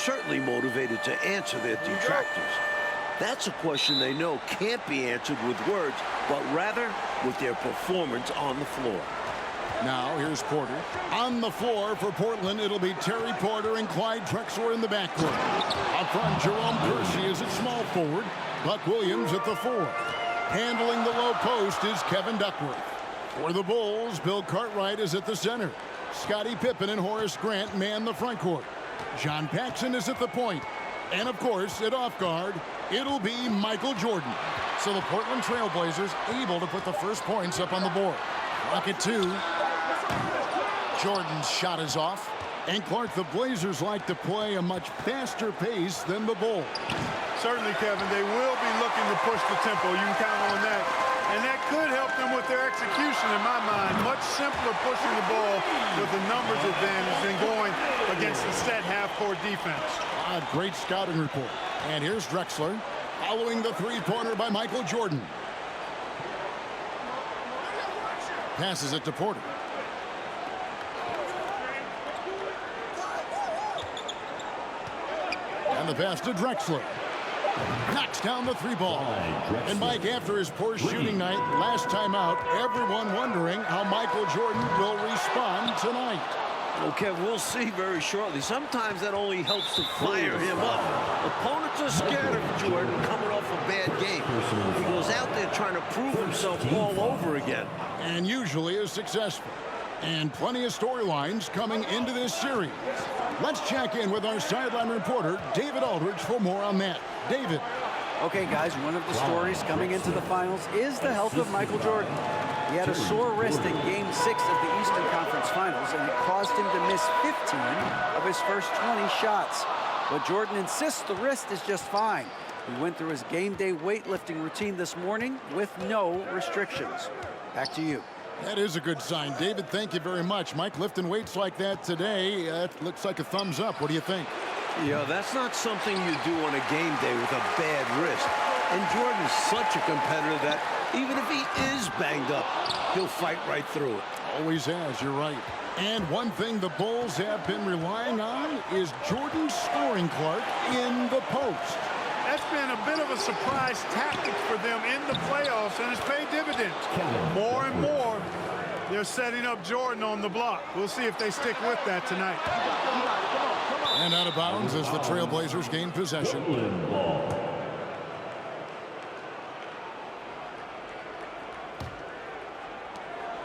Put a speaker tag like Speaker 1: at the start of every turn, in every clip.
Speaker 1: certainly motivated to answer their detractors. That's a question they know can't be answered with words, but rather with their performance on the floor.
Speaker 2: Now, here's Porter. On the floor for Portland, it'll be Terry Porter and Clyde Drexler in the backcourt. Up front, Jerome Kersey is at small forward. Buck Williams at the 4. Handling the low post is Kevin Duckworth. For the Bulls, Bill Cartwright is at the center. Scottie Pippen and Horace Grant man the front court. John Paxson is at the point. And, of course, at off guard, it'll be Michael Jordan.
Speaker 3: So the Portland Trailblazers able to put the first points up on the board. Clock at 2. Jordan's shot is off.
Speaker 2: And, Clark, the Blazers like to play a much faster pace than the Bulls.
Speaker 4: Certainly, Kevin, they will be looking to push the tempo. You can count on that. And that could help them with their execution, in my mind. Much simpler pushing the ball with a numbers advantage than going against the set half-court defense.
Speaker 2: Great scouting report. And here's Drexler, following the three-pointer by Michael Jordan. Passes it to Porter. And the pass to Drexler. Knocks down the 3 ball. And Mike, after his poor shooting night last time out, everyone wondering how Michael Jordan will respond tonight.
Speaker 1: Okay, we'll see very shortly. Sometimes that only helps to fire him up. Opponents are scared of Jordan coming off a bad game. He goes out there trying to prove himself all over again.
Speaker 2: And usually is successful. And plenty of storylines coming into this series. Let's check in with our sideline reporter, David Aldridge, for more on that. David.
Speaker 5: Okay, guys, one of the stories coming into the finals is the health of Michael Jordan. He had a sore wrist in Game 6 of the Eastern Conference Finals, and it caused him to miss 15 of his first 20 shots. But Jordan insists the wrist is just fine. He went through his game day weightlifting routine this morning with no restrictions. Back to you.
Speaker 2: That is a good sign. David, thank you very much. Mike, lifting weights like that today, it looks like a thumbs up. What do you think?
Speaker 1: Yeah, that's not something you do on a game day with a bad wrist. And Jordan's such a competitor that even if he is banged up, he'll fight right through it.
Speaker 2: Always has, you're right. And one thing the Bulls have been relying on is Jordan's scoring, Clark, in the post.
Speaker 4: That's been a bit of a surprise tactic for them in the playoffs, and it's paid dividends. More and more, they're setting up Jordan on the block. We'll see if they stick with that tonight.
Speaker 2: And out of bounds as the Trailblazers gain possession.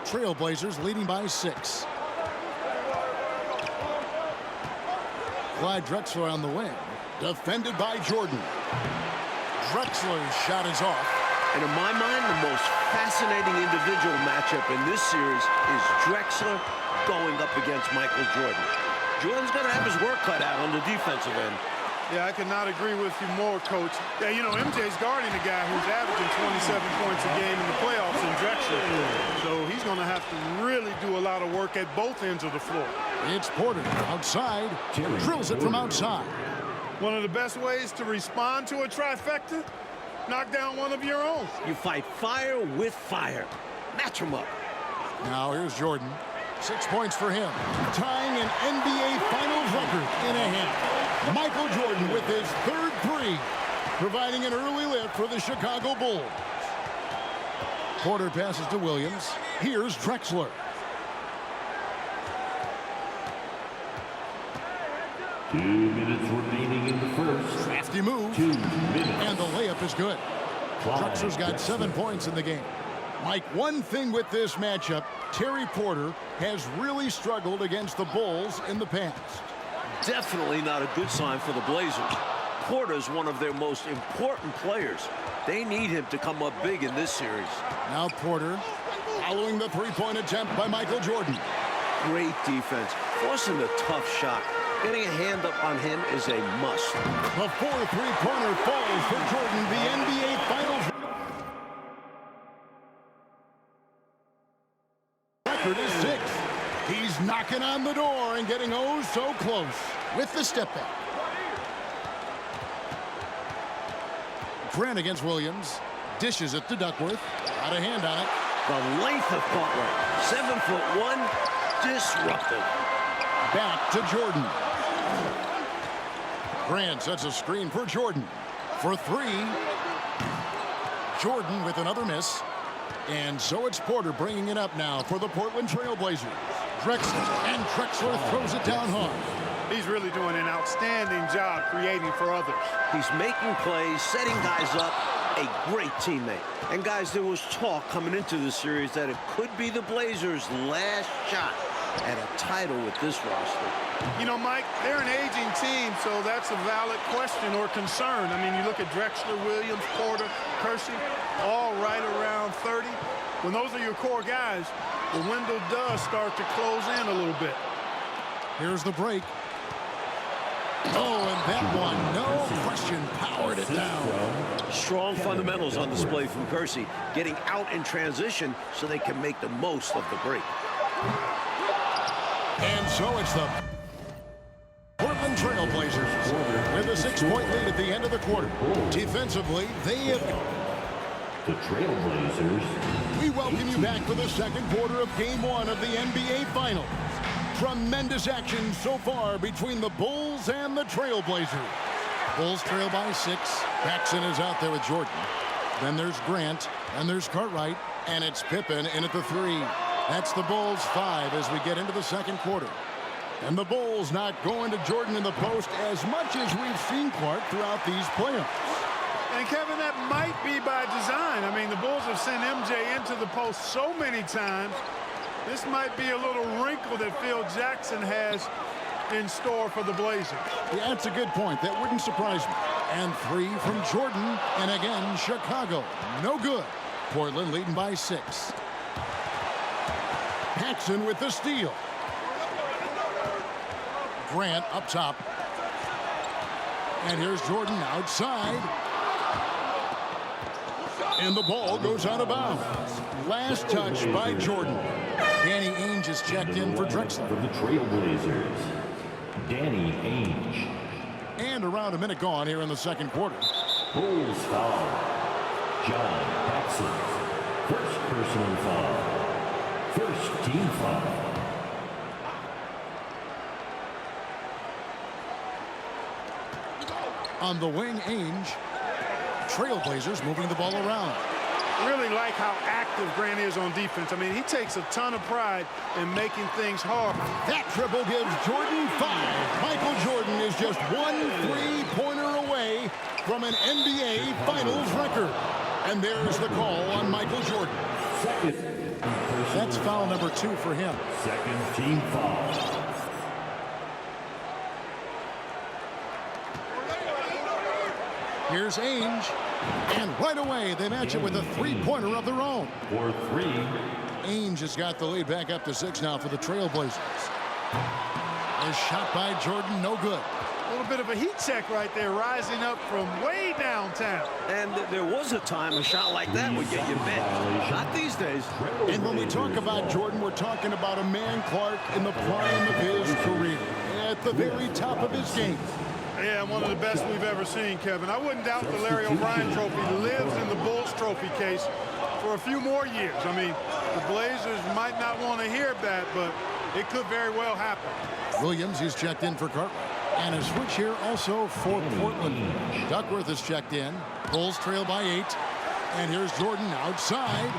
Speaker 2: Trailblazers leading by 6. Clyde Drexler on the wing. Defended by Jordan. Drexler's shot is off.
Speaker 1: And in my mind, the most fascinating individual matchup in this series is Drexler going up against Michael Jordan. Jordan's going to have his work cut out on the defensive end.
Speaker 4: Yeah, I could not agree with you more, Coach. Yeah, you know, MJ's guarding a guy who's averaging 27 points a game in the playoffs in Drexler. So he's going to have to really do a lot of work at both ends of the floor.
Speaker 2: It's Porter outside. Drills it from outside.
Speaker 4: One of the best ways to respond to a trifecta, knock down one of your own.
Speaker 1: You fight fire with fire. Match them up.
Speaker 2: Now here's Jordan. 6 points for him. Tying an NBA Finals record in a half. Michael Jordan with his 3rd 3, providing an early lift for the Chicago Bulls. Porter passes to Williams. Here's Drexler.
Speaker 6: Two minutes remaining in the first.
Speaker 2: Crafty move.
Speaker 6: 2 minutes.
Speaker 2: And the layup is good. Drexler's got 7 points in the game. Mike, one thing with this matchup, Terry Porter has really struggled against the Bulls in the past.
Speaker 1: Definitely not a good sign for the Blazers. Porter's one of their most important players. They need him to come up big in this series.
Speaker 2: Now Porter, following the three-point attempt by Michael Jordan.
Speaker 1: Great defense, forcing a tough shot. Getting a hand up on him is a must.
Speaker 2: The 4th three-pointer falls for Jordan, the NBA Finals record is 6. He's knocking on the door and getting oh so close with the step back. Grant against Williams. Dishes it to Duckworth. Got a hand on it.
Speaker 1: The length of Butler. 7'1", disruptive.
Speaker 2: Back to Jordan. Grant sets a screen for Jordan. For three. Jordan with another miss. And so it's Porter bringing it up now for the Portland Trailblazers. Drexler, and Drexler throws it down hard.
Speaker 4: He's really doing an outstanding job creating for others.
Speaker 1: He's making plays, setting guys up, a great teammate. And guys, there was talk coming into the series that it could be the Blazers' last shot at a title with this roster.
Speaker 4: You know, Mike, they're an aging team, so that's a valid question or concern. I mean, you look at Drexler, Williams, Porter, Kersey, all right around 30. When those are your core guys, the window does start to close in a little bit.
Speaker 2: Here's the break. Oh, and that one, no question, powered it down.
Speaker 1: Strong fundamentals on display from Kersey, getting out in transition so they can make the most of the break.
Speaker 2: And so it's the Portland Trailblazers with a 6-point lead at the end of the quarter. Defensively, they have...
Speaker 6: The Trailblazers.
Speaker 2: We welcome you back for the second quarter of Game 1 of the NBA Finals. Tremendous action so far between the Bulls and the Trailblazers. Bulls trail by 6. Paxson is out there with Jordan. Then there's Grant, and there's Cartwright, and it's Pippen in at the 3. That's the Bulls 5 as we get into the second quarter. And the Bulls not going to Jordan in the post as much as we've seen Clark throughout these playoffs.
Speaker 4: And, Kevin, that might be by design. I mean, the Bulls have sent MJ into the post so many times. This might be a little wrinkle that Phil Jackson has in store for the Blazers.
Speaker 2: Yeah, that's a good point. That wouldn't surprise me. And 3 from Jordan. And again, Chicago. No good. Portland leading by 6. Paxson with the steal. Grant up top. And here's Jordan outside. And the ball goes out of bounds. Last touch by Jordan. Danny Ainge is checked in for Drexler.
Speaker 6: For the Trailblazers, Danny Ainge.
Speaker 2: And around a minute gone here in the second quarter.
Speaker 6: Bulls foul. John Paxson. First personal foul. First team foul.
Speaker 2: On the wing, Ainge. Trailblazers moving the ball around.
Speaker 4: Really like how active Grant is on defense. I mean, he takes a ton of pride in making things hard.
Speaker 2: That triple gives Jordan 5. Michael Jordan is just 1 3-pointer away from an NBA Finals record. And there's the call on Michael Jordan. That's foul number 2 for him.
Speaker 6: Second team foul.
Speaker 2: Here's Ainge. And right away, they match it with a 3-pointer of their own.
Speaker 6: For 3.
Speaker 2: Ainge has got the lead back up to 6 now for the Trailblazers. A shot by Jordan, no good.
Speaker 4: A little bit of a heat check right there, rising up from way downtown.
Speaker 1: And there was a time a shot like that would get you benched. Not these days.
Speaker 2: And when we talk about Jordan, we're talking about a man, Clark, in the prime of his career. At the very top of his game.
Speaker 4: Yeah, one of the best we've ever seen, Kevin. I wouldn't doubt the Larry O'Brien trophy lives in the Bulls trophy case for a few more years. I mean, the Blazers might not want to hear that, but it could very well happen.
Speaker 2: Williams is checked in for Cartwright. And a switch here also for Portland. Duckworth is checked in. Bulls trail by 8. And here's Jordan outside.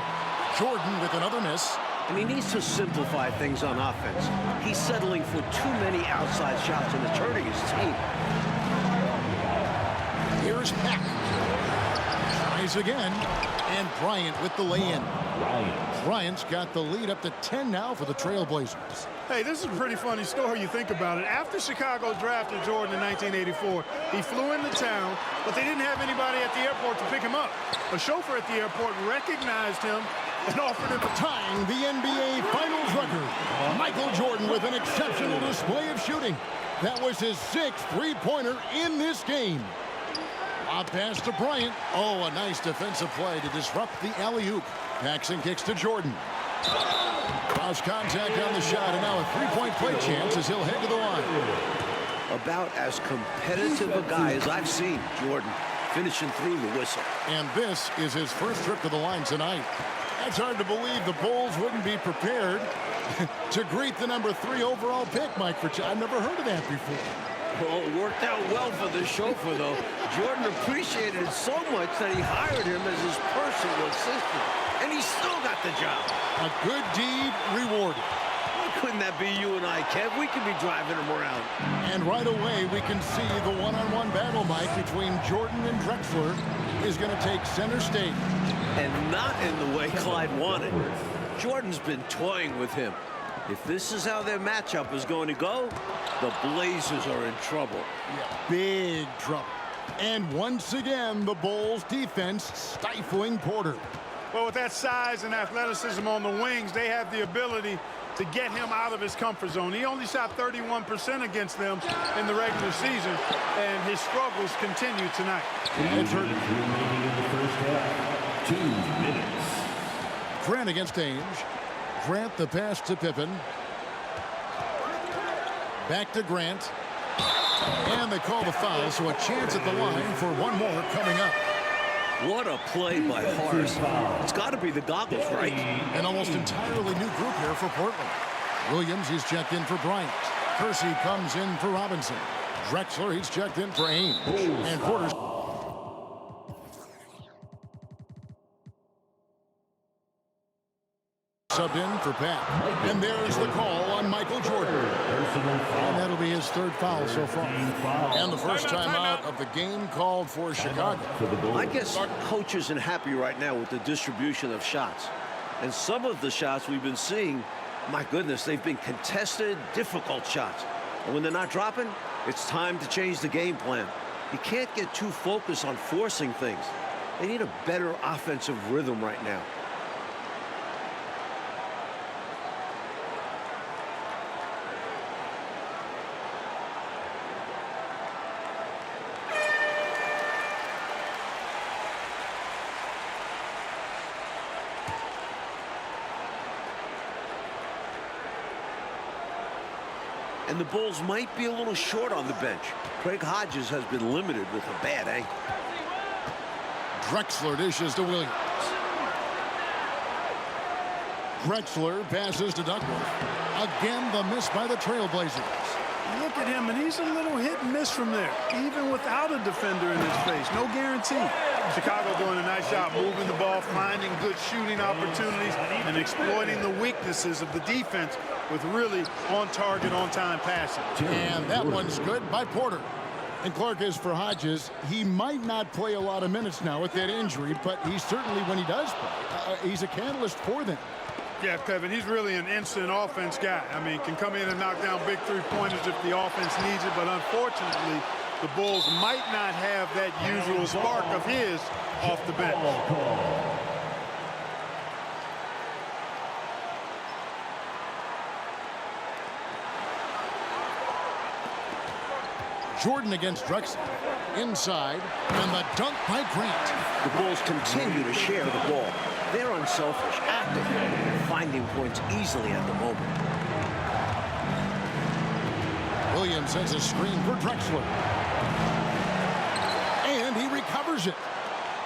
Speaker 2: Jordan with another miss.
Speaker 1: And he needs to simplify things on offense. He's settling for too many outside shots and it's hurting his team.
Speaker 2: Here's Pack. Tries again. And Bryant with the lay-in. Bryant's got the lead up to 10 now for the Trailblazers.
Speaker 4: Hey, this is a pretty funny story you think about it. After Chicago drafted Jordan in 1984, he flew into town, but they didn't have anybody at the airport to pick him up. A chauffeur at the airport recognized him and offered him
Speaker 2: tying the NBA Finals record. Michael Jordan with an exceptional display of shooting. That was his 6th 3-pointer in this game. A pass to Bryant. Oh, a nice defensive play to disrupt the alley-oop. Paxson kicks to Jordan. Lost contact on the shot, and now a 3-point play chance as he'll head to the line.
Speaker 1: About as competitive a guy as I've seen, Jordan, finishing through the whistle.
Speaker 2: And this is his first trip to the line tonight. It's hard to believe the Bulls wouldn't be prepared to greet the number 3 overall pick, Mike. I've never heard of that before.
Speaker 1: Well, it worked out well for the chauffeur, though. Jordan appreciated it so much that he hired him as his personal assistant. And he still got the job.
Speaker 2: A good deed rewarded.
Speaker 1: Why couldn't that be you and I, Kev? We could be driving him around.
Speaker 2: And right away, we can see the one-on-one battle, Mike, between Jordan and Drexler is going to take center stage.
Speaker 1: And not in the way Clyde wanted. Jordan's been toying with him. If this is how their matchup is going to go, the Blazers are in trouble.
Speaker 2: Big trouble. And once again, the Bulls defense stifling Porter.
Speaker 4: Well, with that size and athleticism on the wings, they have the ability to get him out of his comfort zone. He only shot 31% against them in the regular season, and his struggles continue tonight.
Speaker 6: 2 minutes remaining in the first half. 2 minutes.
Speaker 2: Grant against Ainge. Grant the pass to Pippen. Back to Grant. And they call the foul, so a chance at the line for one more coming up.
Speaker 1: What a play by Horace. It's got to be the goggles, right?
Speaker 2: An almost entirely new group here for Portland. Williams, he's checked in for Bryant. Kersey comes in for Robinson. Drexler, he's checked in for Ainge. And Porter's subbed in for Pat. And there's the call on Michael Jordan. And that'll be his third foul so far. And the first time out of the game called for Chicago.
Speaker 1: I guess coach isn't happy right now with the distribution of shots. And some of the shots we've been seeing, my goodness, they've been contested, difficult shots. And when they're not dropping, it's time to change the game plan. You can't get too focused on forcing things. They need a better offensive rhythm right now. And the Bulls might be a little short on the bench. Craig Hodges has been limited with a bad ankle.
Speaker 2: Drexler dishes to Williams. Drexler passes to Duckworth. Again, the miss by the Trailblazers.
Speaker 4: Look at him, and he's a little hit and miss from there, even without a defender in his face. No guarantee. Chicago doing a nice job moving the ball, finding good shooting opportunities, and exploiting the weaknesses of the defense with really on-target, on-time passing.
Speaker 2: And that one's good by Porter. And Clark, is for Hodges, he might not play a lot of minutes now with that injury, but he certainly, when he does play, he's a catalyst for them.
Speaker 4: Yeah, Kevin, he's really an instant offense guy. I mean, can come in and knock down big three-pointers if the offense needs it, but unfortunately, the Bulls might not have that usual spark of his off the bench.
Speaker 2: Jordan against Drexler. Inside, and the dunk by Grant.
Speaker 1: The Bulls continue to share the ball. They're unselfish, active, and finding points easily at the moment.
Speaker 2: Williams sends a screen for Drexler. And he recovers it.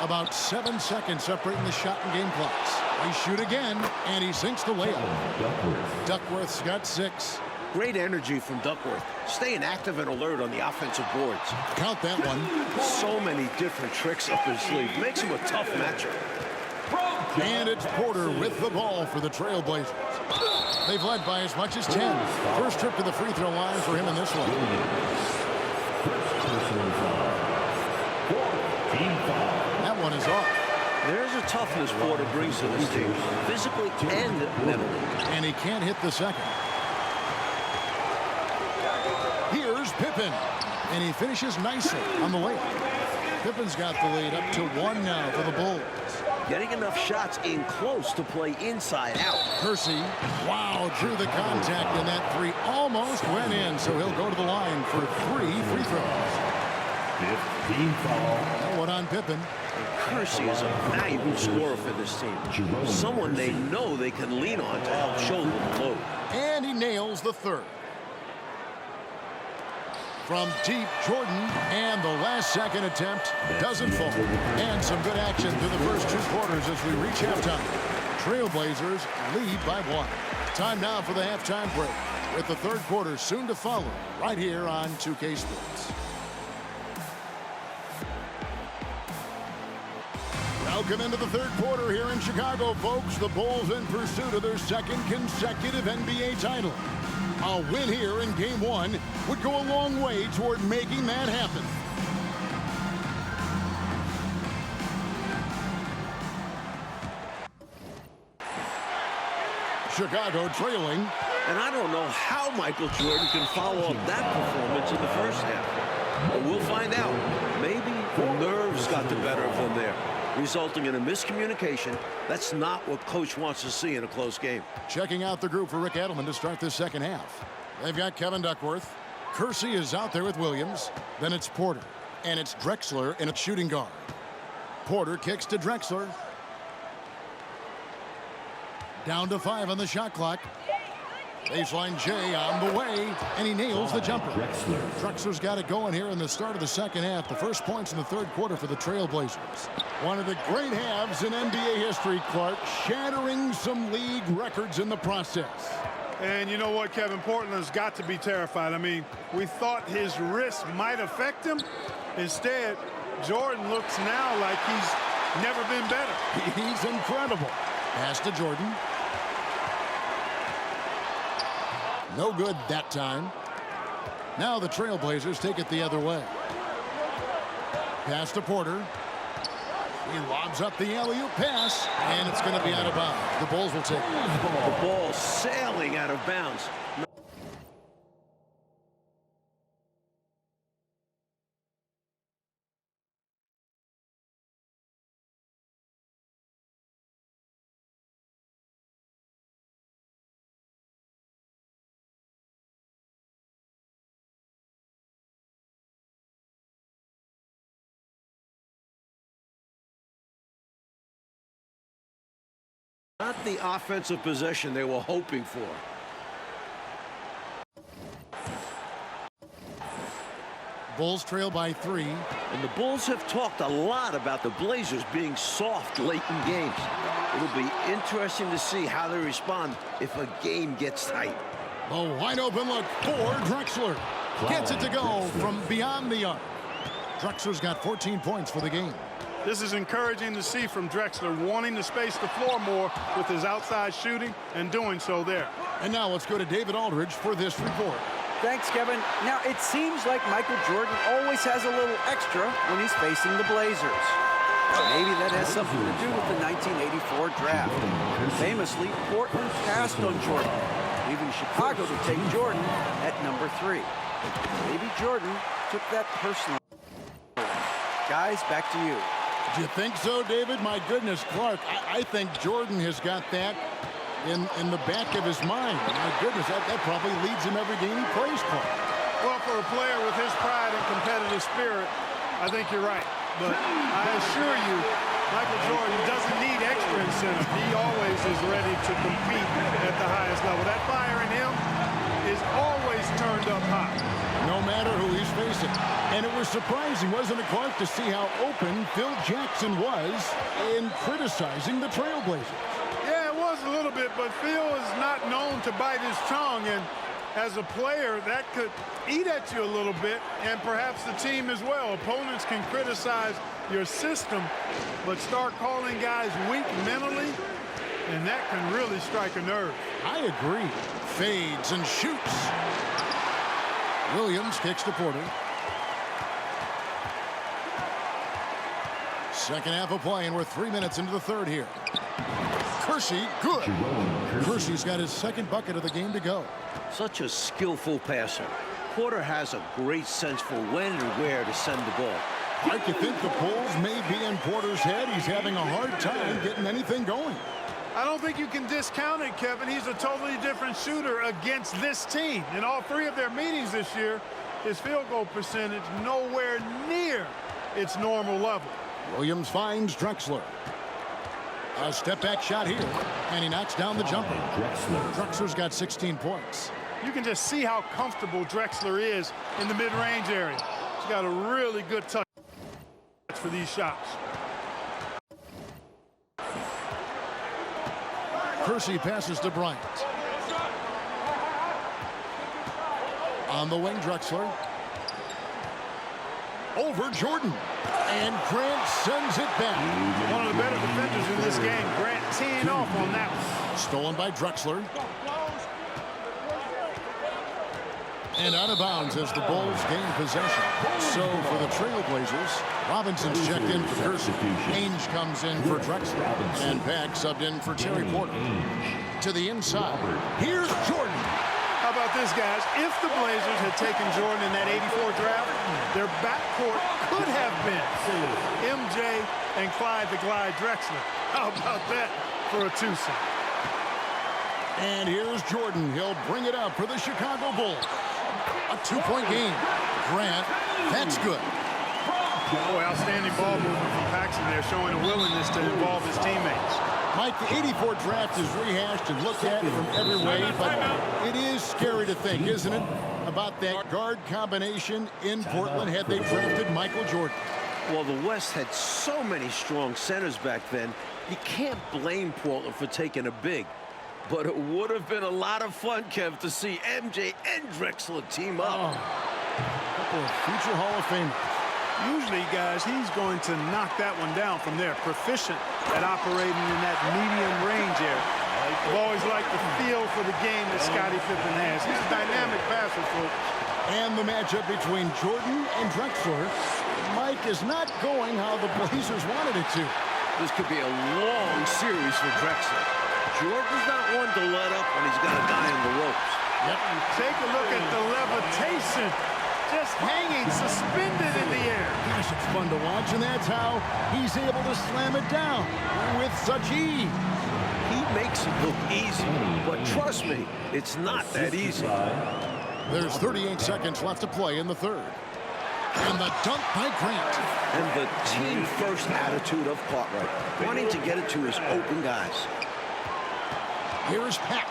Speaker 2: About 7 seconds separating the shot and game clocks. They shoot again, and he sinks the layup. Duckworth's got 6.
Speaker 1: Great energy from Duckworth, staying active and alert on the offensive boards.
Speaker 2: Count that one.
Speaker 1: So many different tricks up his sleeve. Makes him a tough matchup.
Speaker 2: And it's Porter with the ball for the Trailblazers. They've led by as much as 10. First trip to the free throw line for him in this one. That one is off.
Speaker 1: There's a toughness Porter brings to this team, physically and mentally.
Speaker 2: And he can't hit the second. Here's Pippen. And he finishes nicely on the layup. Pippen's got the lead up to 1 now for the Bulls.
Speaker 1: Getting enough shots in close to play inside out.
Speaker 2: Kersey, wow, drew the contact, and that 3 almost went in, so he'll go to the line for 3 free throws.
Speaker 6: 15 foul.
Speaker 2: That one on Pippen.
Speaker 1: Kersey is a valuable scorer for this team. Someone they know they can lean on to help shoulder the load.
Speaker 2: And he nails the third. From deep, Jordan, and the last second attempt doesn't fall. And some good action through the first 2 quarters as we reach halftime. Trailblazers lead by 1. Time now for the halftime break.
Speaker 3: with the third quarter soon to follow right here on 2K Sports. Welcome into the third quarter here in Chicago, folks. The Bulls in pursuit of their second consecutive NBA title. A win here in Game 1 would go a long way toward making that happen. Chicago trailing.
Speaker 1: And I don't know how Michael Jordan can follow up that performance in the first half. But we'll find out. Maybe the nerves got the better of them there, resulting in a miscommunication. That's not what Coach wants to see in a close game.
Speaker 3: Checking out the group for Rick Adelman to start this second half. They've got Kevin Duckworth. Kersey is out there with Williams. Then it's Porter. And it's Drexler in a shooting guard. Porter kicks to Drexler. Down to 5 on the shot clock. Baseline J on the way, and he nails the jumper. Drexler's got it going here in the start of the second half. The first points in the third quarter for the Trailblazers. One of the great halves in NBA history, Clark, shattering some league records in the process.
Speaker 4: And you know what, Kevin? Portland's got to be terrified. I mean, we thought his wrist might affect him. Instead, Jordan looks now like he's never been better.
Speaker 3: He's incredible. Pass to Jordan. No good that time. Now the Trailblazers take it the other way. Pass to Porter. He lobs up the alley-oop pass, and it's going to be out of bounds. The Bulls will take it.
Speaker 1: The ball sailing out of bounds. Not the offensive possession they were hoping for.
Speaker 3: Bulls trail by 3.
Speaker 1: And the Bulls have talked a lot about the Blazers being soft late in games. It'll be interesting to see how they respond if a game gets tight.
Speaker 3: A wide open look for Drexler. Gets it to go from beyond the arc. Drexler's got 14 points for the game.
Speaker 4: This is encouraging to see from Drexler, wanting to space the floor more with his outside shooting and doing so there.
Speaker 3: And now let's go to David Aldridge for this report.
Speaker 5: Thanks, Kevin. Now, it seems like Michael Jordan always has a little extra when he's facing the Blazers. Maybe that has something to do with the 1984 draft. Famously, Portland passed on Jordan, leaving Chicago to take Jordan at number 3. Maybe Jordan took that personally. Guys, back to you.
Speaker 3: Do you think so, David? My goodness, Clark, I think Jordan has got that in the back of his mind. My goodness, that probably leads him every game he plays, Clark.
Speaker 4: Well, for a player with his pride and competitive spirit, I think you're right. But I assure you, Michael Jordan doesn't need extra incentive. He always is ready to compete at the highest level. That fire in him is always turned up high.
Speaker 3: No matter who he's facing. And it was surprising, wasn't it, Clark, to see how open Phil Jackson was in criticizing the Trailblazers.
Speaker 4: Yeah, it was a little bit, but Phil is not known to bite his tongue. And as a player, that could eat at you a little bit, and perhaps the team as well. Opponents can criticize your system, but start calling guys weak mentally, and that can really strike a nerve.
Speaker 3: I agree. Fades and shoots. Williams kicks to Porter. Second half of play, and we're 3 minutes into the third here. Kersey, good. Kersey's got his second bucket of the game to go.
Speaker 1: Such a skillful passer. Porter has a great sense for when and where to send the ball.
Speaker 3: I could think the Bulls may be in Porter's head. He's having a hard time getting anything going.
Speaker 4: I don't think you can discount it, Kevin. He's a totally different shooter against this team. In all 3 of their meetings this year, his field goal percentage nowhere near its normal level.
Speaker 3: Williams finds Drexler. A step-back shot here, and he knocks down the jumper. Drexler's got 16 points.
Speaker 4: You can just see how comfortable Drexler is in the mid-range area. He's got a really good touch for these shots.
Speaker 3: Kersey passes to Bryant. On the wing, Drexler. Over Jordan. And Grant sends it back.
Speaker 4: One of the better defenders in this game. Grant teeing off on that one.
Speaker 3: Stolen by Drexler. And out of bounds as the Bulls gain possession. So for the Trailblazers, Robinson's checked in for Kersey. Ainge comes in for Drexler. And Pack subbed in for Terry Porter. To the inside. Here's Jordan.
Speaker 4: How about this, guys? If the Blazers had taken Jordan in that 84 draft, their backcourt could have been MJ and Clyde the Glide Drexler. How about that for a twosome?
Speaker 3: And here's Jordan. He'll bring it up for the Chicago Bulls. A two-point game. Grant, that's good.
Speaker 4: Boy, outstanding ball movement from Paxson there, showing a willingness to involve his teammates.
Speaker 3: Mike, the 84 draft is rehashed and looked at from every way, but it is scary to think, isn't it, about that guard combination in Portland had they drafted Michael Jordan.
Speaker 1: Well, the West had so many strong centers back then, you can't blame Portland for taking a big. But it would have been a lot of fun, Kev, to see MJ and Drexler team up.
Speaker 3: A couple of future Hall of Famers.
Speaker 4: Usually, guys, he's going to knock that one down from there. Proficient at operating in that medium range area. I've always liked the feel for the game that Scottie Pippen has. He's a dynamic passer, folks.
Speaker 3: And the matchup between Jordan and Drexler, Mike, is not going how the Blazers wanted it to.
Speaker 1: This could be a long series for Drexler. Jordan's not one to let up when he's got a guy in the ropes.
Speaker 3: Yep.
Speaker 4: Take a look at the levitation. Just hanging, suspended in the air.
Speaker 3: Gosh, it's fun to watch, and that's how he's able to slam it down with such ease.
Speaker 1: He makes it look easy, but trust me, it's not that easy.
Speaker 3: There's 38 seconds left to play in the third. And the dunk by Grant.
Speaker 1: And the team-first attitude of Cartwright, wanting to get it to his open guys.
Speaker 3: Here's Pack.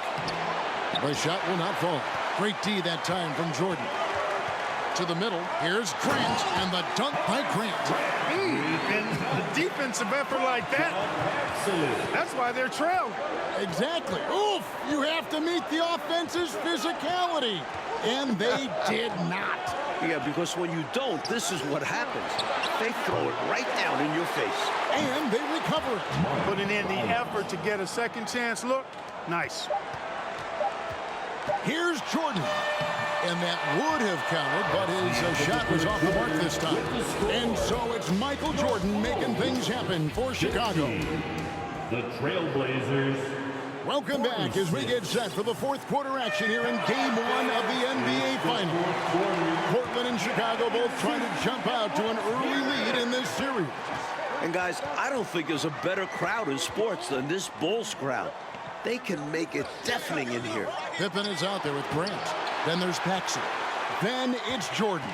Speaker 3: The shot will not fall. Great D that time from Jordan. To the middle, here's Grant, and the dunk by Grant.
Speaker 4: And a defensive effort like that, that's why they're trailing.
Speaker 3: Exactly. Oof! You have to meet the offense's physicality. And they did not.
Speaker 1: Yeah, because when you don't, this is what happens. They throw it right down in your face.
Speaker 3: And they recover it.
Speaker 4: Putting in the effort to get a second chance look. Nice.
Speaker 3: Here's Jordan. And that would have counted, but his shot was off the mark this time. And so it's Michael Jordan making things happen for Chicago.
Speaker 6: The Trailblazers.
Speaker 3: Welcome back as we get set for the fourth quarter action here in Game 1 of the NBA Finals. Portland and Chicago both trying to jump out to an early lead in this series.
Speaker 1: And guys, I don't think there's a better crowd in sports than this Bulls crowd. They can make it deafening in here.
Speaker 3: Pippen is out there with Grant. Then there's Paxson. Then it's Jordan.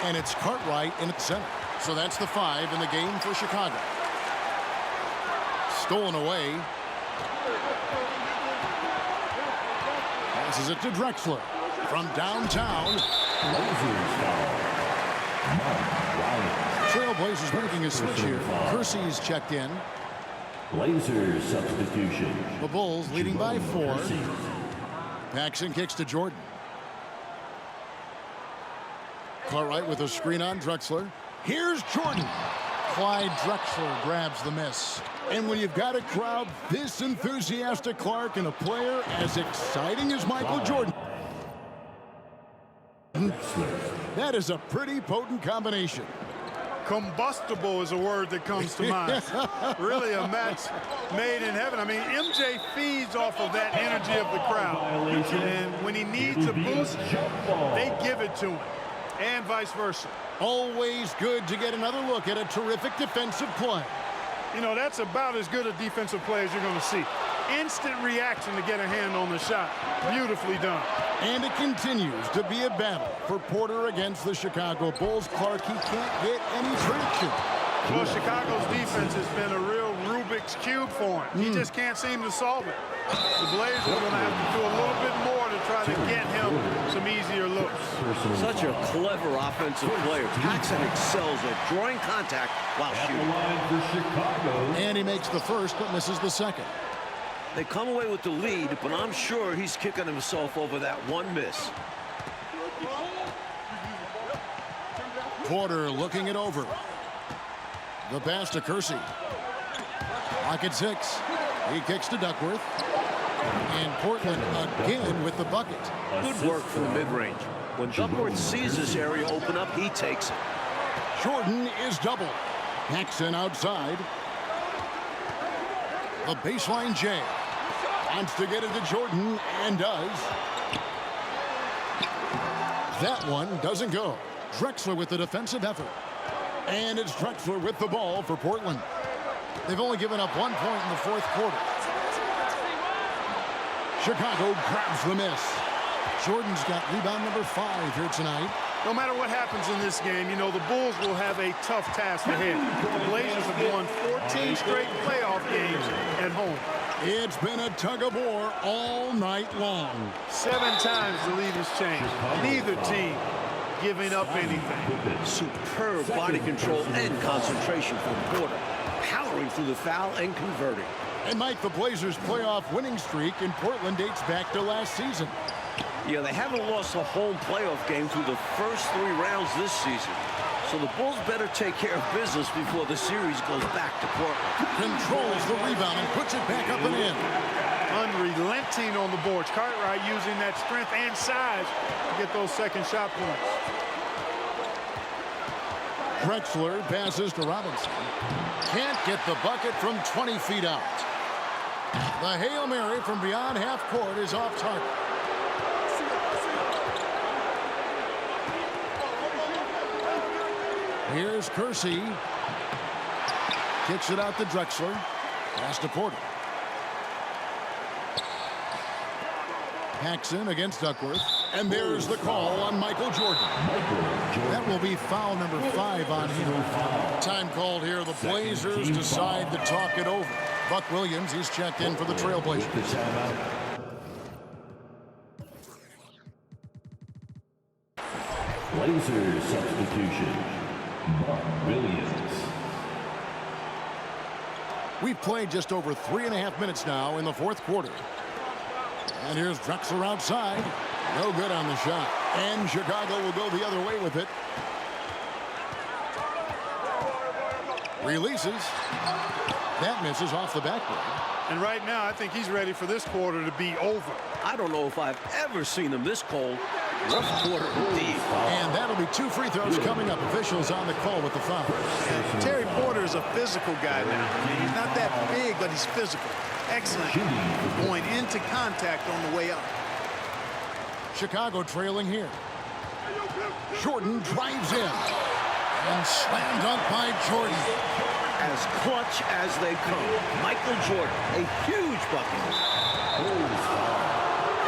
Speaker 3: And it's Cartwright in the center. So that's the 5 in the game for Chicago. Stolen away. Passes it to Drexler. From downtown. Trailblazers making a switch here. Kersey's checked in.
Speaker 6: Blazers substitution.
Speaker 3: The Bulls leading by 4. Paxson kicks to Jordan. Cartwright with a screen on Drexler. Here's Jordan. Clyde Drexler grabs the miss. And when you've got a crowd this enthusiastic, Clark, and a player as exciting as Michael Jordan, that is a pretty potent combination.
Speaker 4: Combustible is a word that comes to mind. Really a match made in heaven. I mean, MJ feeds off of that energy of the crowd. And when he needs a boost, they give it to him. And vice versa.
Speaker 3: Always good to get another look at a terrific defensive play.
Speaker 4: You know, that's about as good a defensive play as you're going to see. Instant reaction to get a hand on the shot. Beautifully done.
Speaker 3: And it continues to be a battle for Porter against the Chicago Bulls. Clark, he can't get any traction.
Speaker 4: Well, Chicago's defense has been a real Rubik's Cube for him. He just can't seem to solve it. The Blazers are going to have to do a little bit more to try to get him some easier looks.
Speaker 1: Such a clever offensive player. Paxson excels at drawing contact while shooting.
Speaker 3: And he makes the first but misses the second.
Speaker 1: They come away with the lead, but I'm sure he's kicking himself over that one miss.
Speaker 3: Porter looking it over. The pass to Kersey. Pocket 6. He kicks to Duckworth. And Portland again with the bucket.
Speaker 1: Good work from the mid-range. When Duckworth sees this area open up, he takes it.
Speaker 3: Jordan is doubled. Paxson outside. The baseline J. Wants to get it to Jordan and does. That one doesn't go. Drexler with the defensive effort. And it's Drexler with the ball for Portland. They've only given up 1 point in the fourth quarter. Chicago grabs the miss. Jordan's got rebound number 5 here tonight.
Speaker 4: No matter what happens in this game, you know, the Bulls will have a tough task ahead. The Blazers have won 14 straight playoff games at home.
Speaker 3: It's been a tug-of-war all night long.
Speaker 4: 7 times the lead has changed. Neither team giving up anything.
Speaker 1: Superb body control and concentration from Porter. Powering through the foul and converting.
Speaker 3: And Mike, the Blazers' playoff winning streak in Portland dates back to last season.
Speaker 1: Yeah, they haven't lost a home playoff game through the first 3 rounds this season. So the Bulls better take care of business before the series goes back to Portland.
Speaker 3: Controls the rebound and puts it back up and in.
Speaker 4: Unrelenting on the boards. Cartwright using that strength and size to get those second shot points.
Speaker 3: Drexler passes to Robinson. Can't get the bucket from 20 feet out. The Hail Mary from beyond half court is off target. Here's Kersey. Kicks it out to Drexler. Pass to Porter. Paxson against Duckworth. And there's the call on Michael Jordan. That will be foul number 5 on him. Time called here. The Blazers decide to talk it over. Buck Williams, he's checked in for the Trailblazers.
Speaker 6: Blazers substitution. Buck Williams.
Speaker 3: We've played just over 3.5 minutes now in the fourth quarter. And here's Drexler outside. No good on the shot. And Chicago will go the other way with it. Releases. That misses off the backboard.
Speaker 4: And right now, I think he's ready for this quarter to be over.
Speaker 1: I don't know if I've ever seen him this cold. Rough quarter indeed.
Speaker 3: And that'll be 2 free throws coming up. Officials on the call with the foul.
Speaker 4: Terry Porter is a physical guy now. He's not that big, but he's physical. Excellent. Going into contact on the way up.
Speaker 3: Chicago trailing here. Jordan drives in. And slam dunk by Jordan.
Speaker 1: As clutch as they come. Michael Jordan, a huge bucket.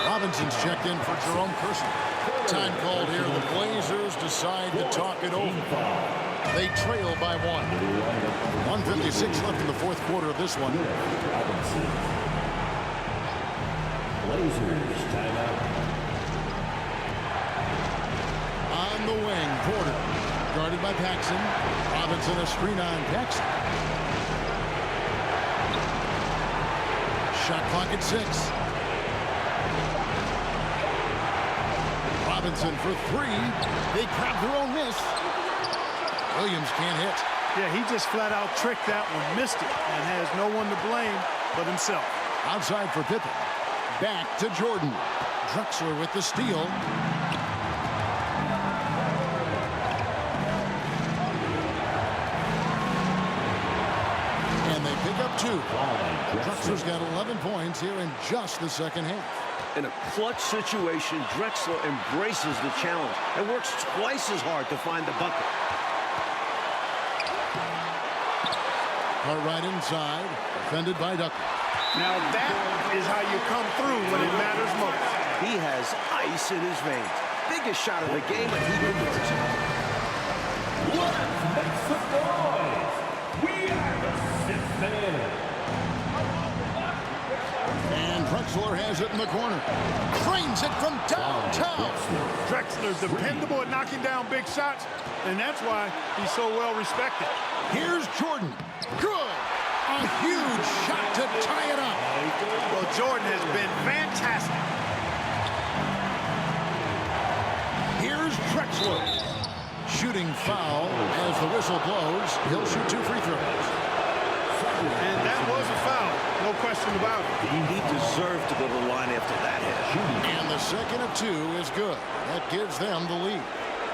Speaker 3: Robinson's checked in for Jerome Kersey. Time called here. The Blazers decide to talk it over. They trail by 1. 1:56 left in the fourth quarter of this one.
Speaker 6: Blazers timeout.
Speaker 3: On the wing, Porter. Guarded by Paxson. Robinson a screen on Paxson. Shot clock at 6. Robinson for 3. They grab their own miss. Williams can't hit.
Speaker 4: Yeah, he just flat out tricked that one, missed it, and has no one to blame but himself.
Speaker 3: Outside for Pippen. Back to Jordan. Drexler with the steal. And they pick up 2. Drexler's got 11 points here in just the second half.
Speaker 1: In a clutch situation, Drexler embraces the challenge and works twice as hard to find the bucket.
Speaker 3: Right inside, defended by Duckworth.
Speaker 4: Now that is how you come through when it matters most.
Speaker 1: He has ice in his veins. Biggest shot of the game, and he converts it.
Speaker 6: Let's make some noise. We are the 6th man.
Speaker 3: And Drexler has it in the corner. Cranes it from downtown.
Speaker 4: Drexler dependable at knocking down big shots, and that's why he's so well respected.
Speaker 3: Here's Jordan. Good. A huge shot to tie it up.
Speaker 4: Well, Jordan has been fantastic.
Speaker 3: Here's Drexler. shooting foul. As the whistle blows, he'll shoot 2 free throws.
Speaker 4: And that was a foul, no question about it.
Speaker 1: He deserved to go to the line after that hit.
Speaker 3: And the second of 2 is good. That gives them the lead.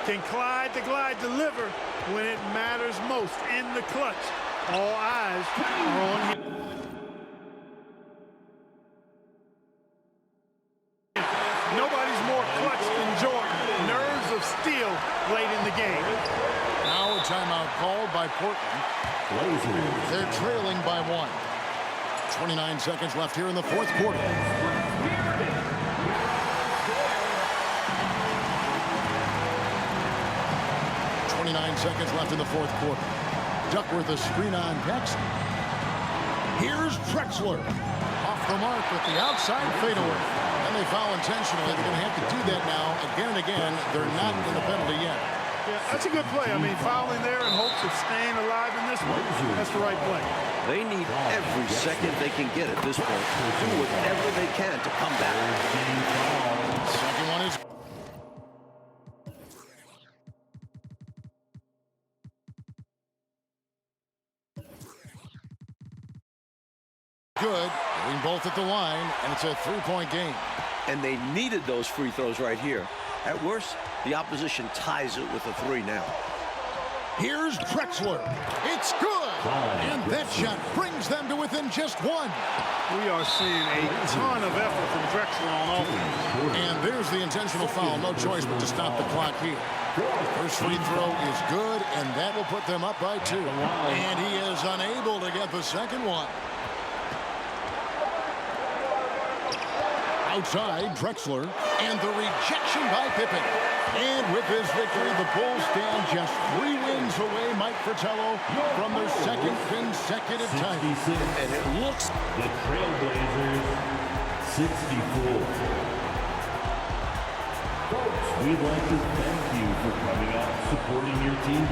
Speaker 4: Can Clyde the Glide deliver when it matters most in the clutch? All eyes are on him. Nobody's more clutch than Jordan. Nerves of steel late in the game.
Speaker 3: Now a timeout called by Portland. They're trailing by 1. 29 seconds left here in the fourth quarter. 29 seconds left in the fourth quarter. Duckworth a screen on Paxson. Here's Drexler. Off the mark with the outside fadeaway. And they foul intentionally. They're going to have to do that now again and again. They're not in the penalty yet.
Speaker 4: Yeah, that's a good play. I mean, fouling there in hopes of staying alive in this one. That's the right play.
Speaker 1: They need every second they can get at this point. Do whatever they can to come back.
Speaker 3: Second one is good. Doing both at the line, and it's a 3-point game.
Speaker 1: And they needed those free throws right here. At worst, the opposition ties it with a 3 now.
Speaker 3: Here's Drexler. It's good. And that shot brings them to within just 1.
Speaker 4: We are seeing a ton of effort from Drexler on offense.
Speaker 3: And there's the intentional foul. No choice but to stop the clock here. First free throw is good, and that will put them up by 2. And he is unable to get the second one. Outside, Drexler, and the rejection by Pippen. And with this victory, the Bulls stand just 3 wins away, Mike Fratello, from their second consecutive title.
Speaker 1: And it looks...
Speaker 6: The Trailblazers, 64. Folks, we'd like to thank you for coming out and supporting your team.